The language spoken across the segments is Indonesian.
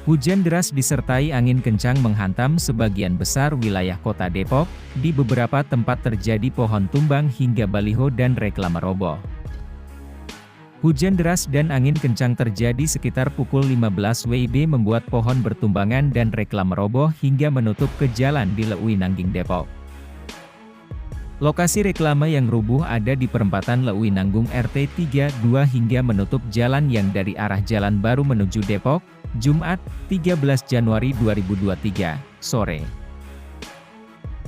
Hujan deras disertai angin kencang menghantam sebagian besar wilayah kota Depok, di beberapa tempat terjadi pohon tumbang hingga baliho dan reklame roboh. Hujan deras dan angin kencang terjadi sekitar pukul 15 WIB membuat pohon bertumbangan dan reklame roboh hingga menutup ke jalan di Leui Nangging Depok. Lokasi reklame yang rubuh ada di perempatan Leui Nanggung RT 32 hingga menutup jalan yang dari arah Jalan Baru menuju Depok, Jumat, 13 Januari 2023, sore.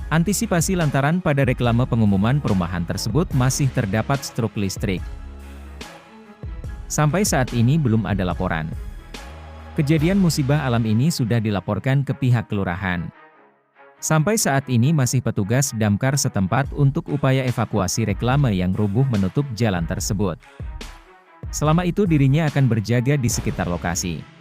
Antisipasi lantaran pada reklame pengumuman perumahan tersebut masih terdapat struk listrik. Sampai saat ini belum ada laporan. Kejadian musibah alam ini sudah dilaporkan ke pihak kelurahan. Sampai saat ini masih petugas damkar setempat untuk upaya evakuasi reklame yang rubuh menutup jalan tersebut. Selama itu dirinya akan berjaga di sekitar lokasi.